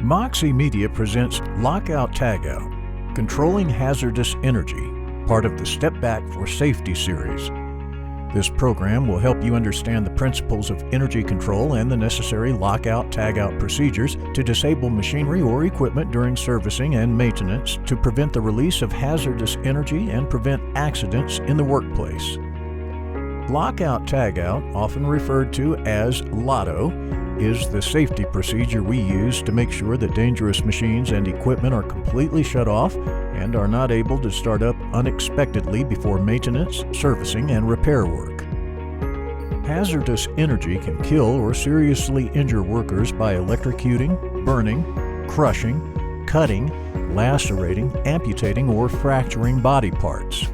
Moxie Media presents Lockout, Tagout, Controlling Hazardous Energy, part of the Step Back for Safety series. This program will help you understand the principles of energy control and the necessary lockout, tagout procedures to disable machinery or equipment during servicing and maintenance to prevent the release of hazardous energy and prevent accidents in the workplace. Lockout, tagout, often referred to as LOTO, is the safety procedure we use to make sure that dangerous machines and equipment are completely shut off and are not able to start up unexpectedly before maintenance, servicing, and repair work. Hazardous energy can kill or seriously injure workers by electrocuting, burning, crushing, cutting, lacerating, amputating, or fracturing body parts.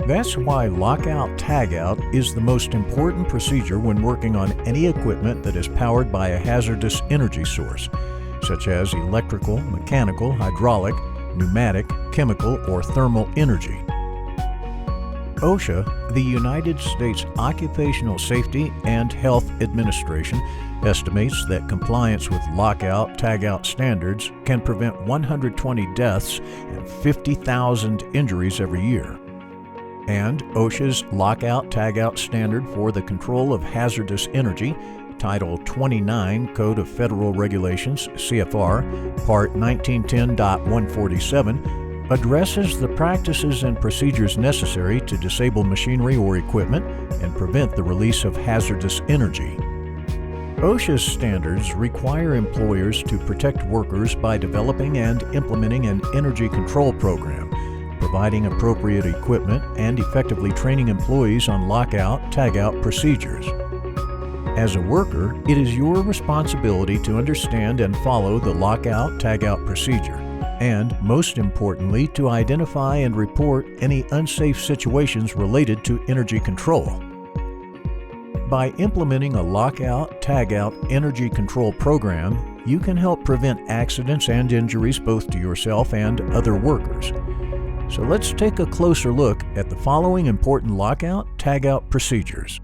That's why lockout tagout is the most important procedure when working on any equipment that is powered by a hazardous energy source, such as electrical, mechanical, hydraulic, pneumatic, chemical, or thermal energy. OSHA, the United States Occupational Safety and Health Administration, estimates that compliance with lockout tagout standards can prevent 120 deaths and 50,000 injuries every year. And OSHA's Lockout Tagout Standard for the Control of Hazardous Energy, Title 29 Code of Federal Regulations, CFR, Part 1910.147, addresses the practices and procedures necessary to disable machinery or equipment and prevent the release of hazardous energy. OSHA's standards require employers to protect workers by developing and implementing an energy control program, providing appropriate equipment, and effectively training employees on lockout, tagout procedures. As a worker, it is your responsibility to understand and follow the lockout, tagout procedure, and, most importantly, to identify and report any unsafe situations related to energy control. By implementing a lockout, tagout energy control program, you can help prevent accidents and injuries both to yourself and other workers. So let's take a closer look at the following important lockout, tagout procedures.